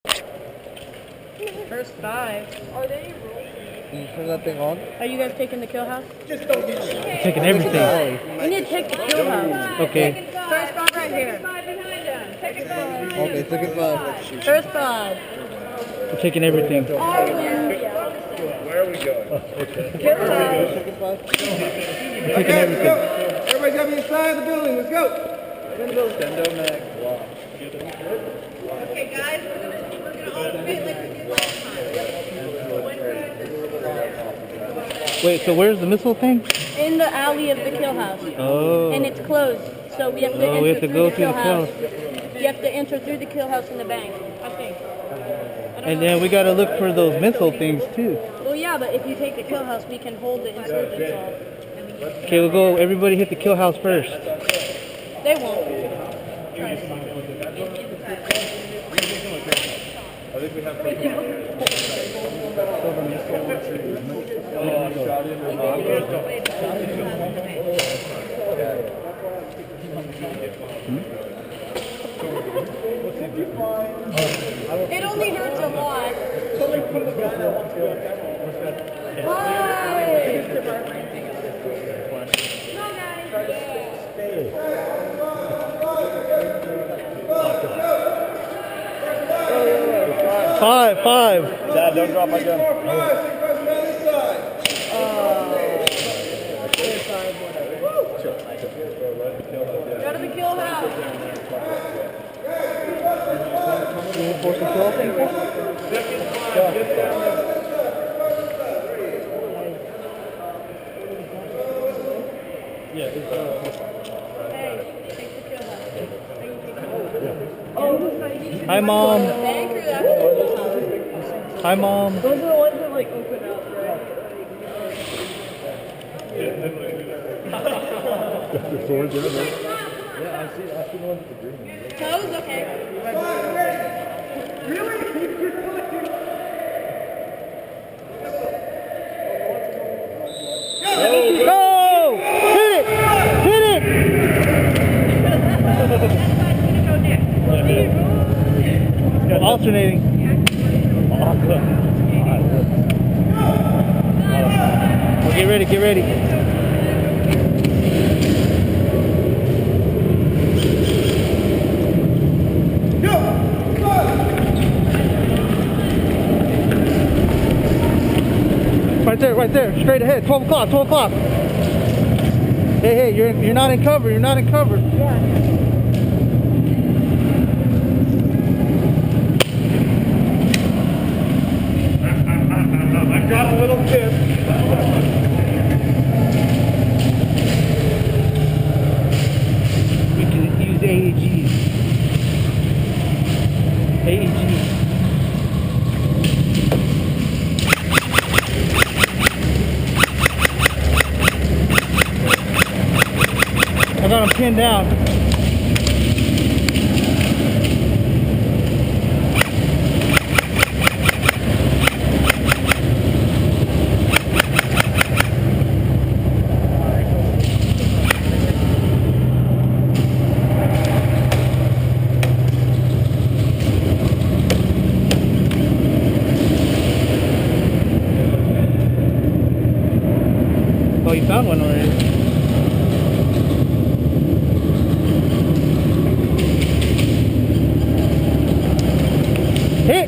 First five. Are they rolling? Can you turn that thing on? Are you guys taking the kill house? Taking everything. We need to take the kill house. Okay. First five right here. Okay, second five. First five. We're taking everything. Where are we going? Kill house. Second five. We're taking everything. Everybody got me inside the building. Let's go. Stendo Mac. Wow. Okay, guys, we're gonna alternate like we did last time. Wait, so where's the missile thing? In the alley of the kill house. Oh. And it's closed, so we have to Oh, enter we have to through go the through kill the house. You have to enter through the kill house in the bank, I think. And then we gotta look for those missile things too. Well, yeah, but if you take the kill house, we can hold the insurgents off. Okay, we'll go. Everybody hit the kill house first. They won't. It only hurts a lot. Five. Dad, don't drop my gun. Go to the kill house. Reinforce the kill thing? Hey, take the kill house. Are you taking it? Hi, Mom. Bank or after? Hi, Mom. Those are the ones that like open up, right? The swords in there. Yeah, I see the ones with the green. Toes? Okay. Go! Hit it! Hit it! Alternating. Well, get ready, get ready. Right there, straight ahead, 12 o'clock, 12 o'clock. Hey, you're not in cover, you're not in cover. I got a little tip. We can use AEGs. AEGs. I got him pinned down. Oh, you found one already. Hit!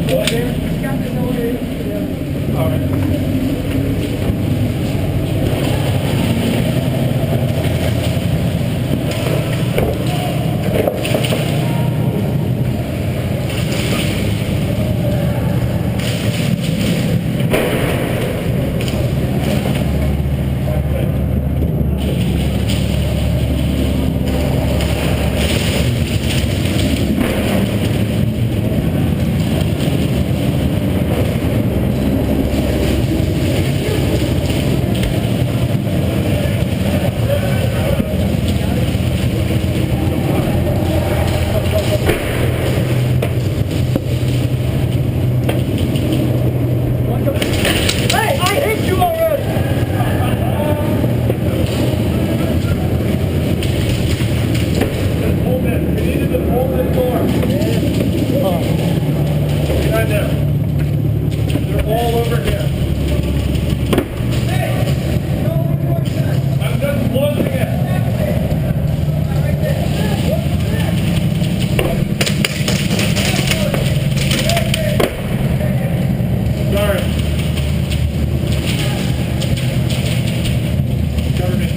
Hey, I hit you already! Just hold it. We need to just hold this door. Right there. They're all over here. I'm just closing it. Sorry. Cover me.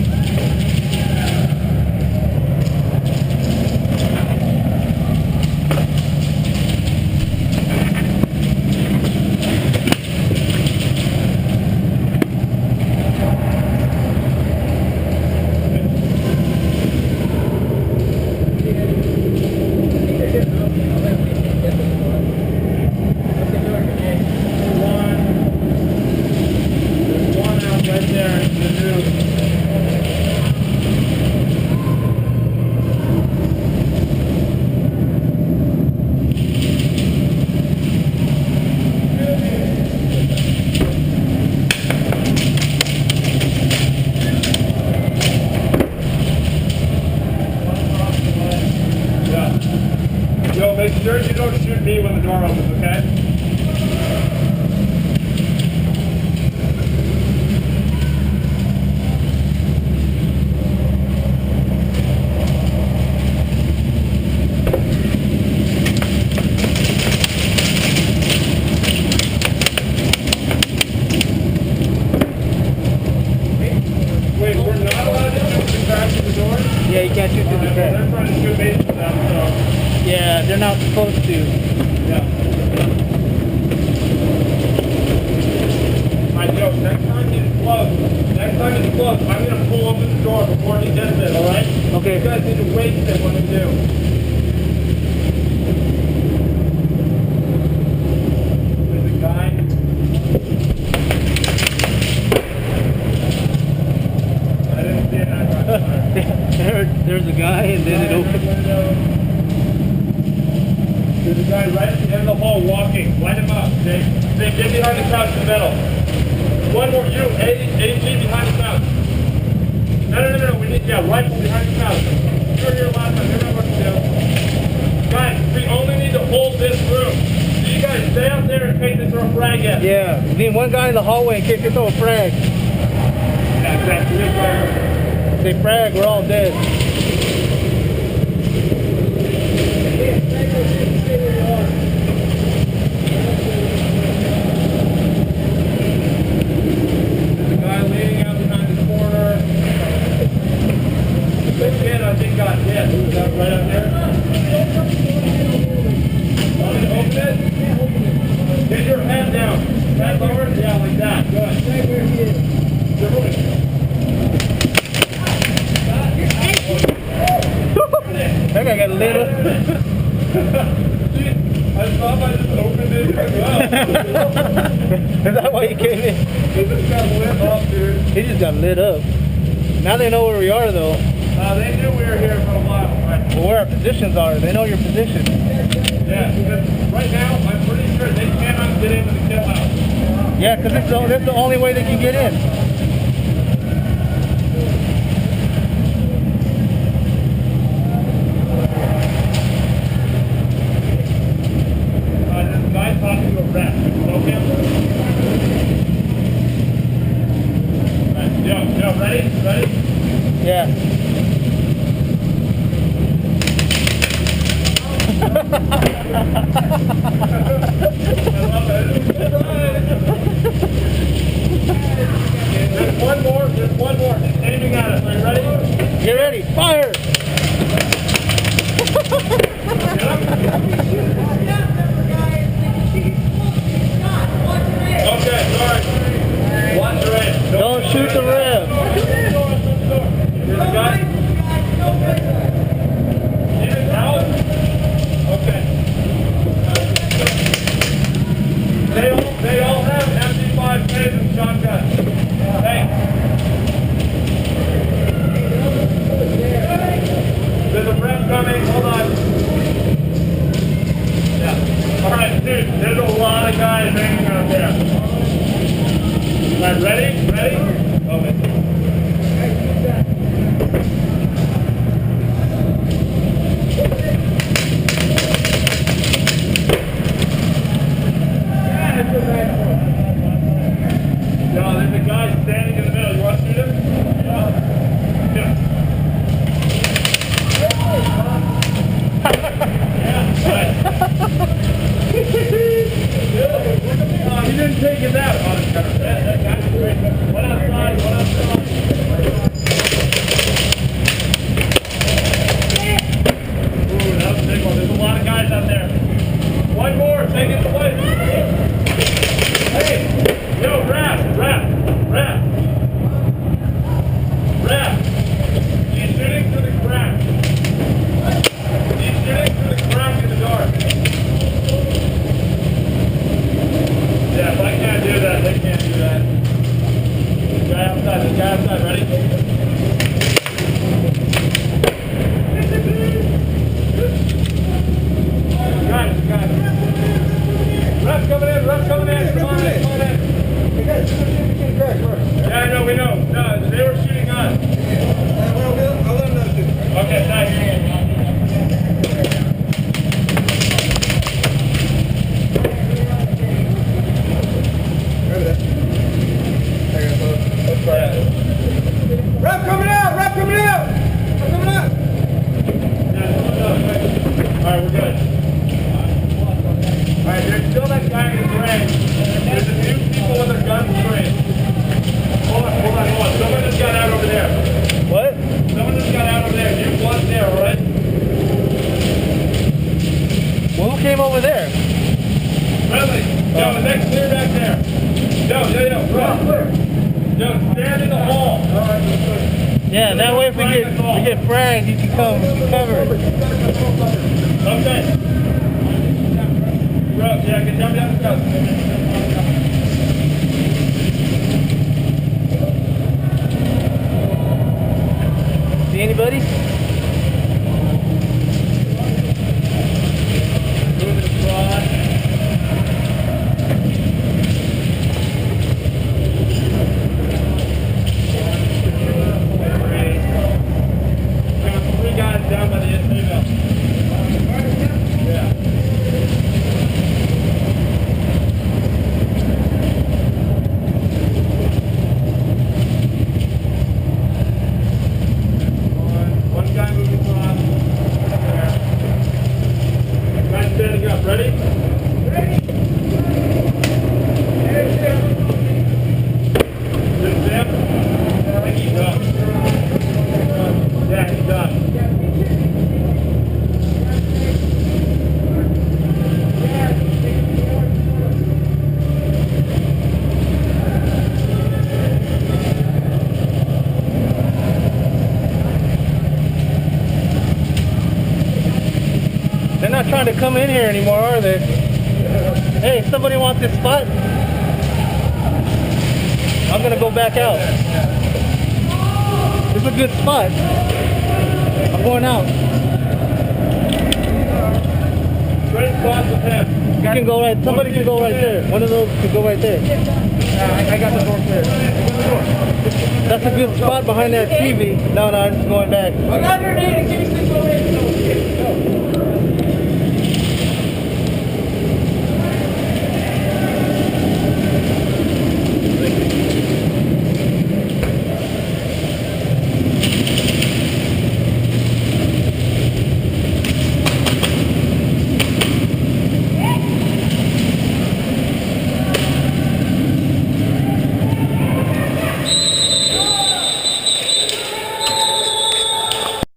There's one out right there in the new. Yeah. Yo, make sure you don't shoot me when the door opens, okay? Wait, we're not allowed to shoot the crack of the door? Yeah, you can't shoot through the They're crack. trying to shoot me for them, so, Yeah, they're not supposed to. yeah. Alright, yo, next time he's close, I'm gonna pull open the door before he gets it, alright? Okay. You guys need to wait it when you do. There's a guy. I didn't see it. There's a guy and then it opens. There's a guy right at the end of the hall walking. Light him up, Jake. Jake, get behind the couch in the middle. One more, you, AG behind the couch. No, we need, yeah, rifle behind the couch. You're here last time, you know what to do. Guys, we only need to hold this room. So you guys stay out there in case they throw a frag at. Yeah, we need one guy in the hallway in case they throw a frag. Yeah, exactly. This way. They frag, we're all dead. There's a guy leaning out behind the corner. The kid, I think, got hit. Who's that right up there? Want me to open it? Get your head down. Head lower? Yeah, like that. Good. That guy got lit up. I thought I just opened it as well. Is that why he came in? It just got lit up, dude. He just got lit up. Now they know where we are though. They knew we were here for a while, right? Well, where our positions are. They know your position. Yeah, because right now, I'm pretty sure they cannot get into the kill house. Yeah, because that's the only way they can get in. There's a guy talking to a rat. Okay? Right, yo, ready? Ready? Yeah. I love it. didn't take us out on the cover. That's great. One outside, one outside. Ooh, that was a big one. There's a lot of guys out there. One more, take it away. Hey, yo, Raph. He's shooting through the crack. He's shooting through the crack in the dark. Yeah, if I can't do that, they can't do that. This guy outside, ready? Got it. Ref coming in, come on in. Yeah, I know, we know. No, they were shooting us. Okay, thanks. Rep coming out! Alright, we're good. Alright, there's still that guy in the gray. There's a few people with their guns trained. Hold on. Someone just got out over there. What? Someone just got out over there. You was there, alright? Well, who came over there? Bradley, yo, the next clear back there. Yo, bro. Yo, stand in the hall. Yeah, that way if we get fragged, you can come cover it. Okay. Bro, yeah, can jump down the steps. See anybody? Moving across. Three guys down by the end of yeah. One guy moving across. Guys standing up. Ready? Is Sam? I think he's up. Yeah, he's done. They're not trying to come in here anymore, are they? Hey, somebody wants this spot? I'm gonna go back out. It's a good spot. I'm going out. Great spot with him. You can go right. Somebody can go right there. One of those can go right there. I got the door clear. That's a good spot behind that TV. No, I'm just going back. Underneath in case they go in.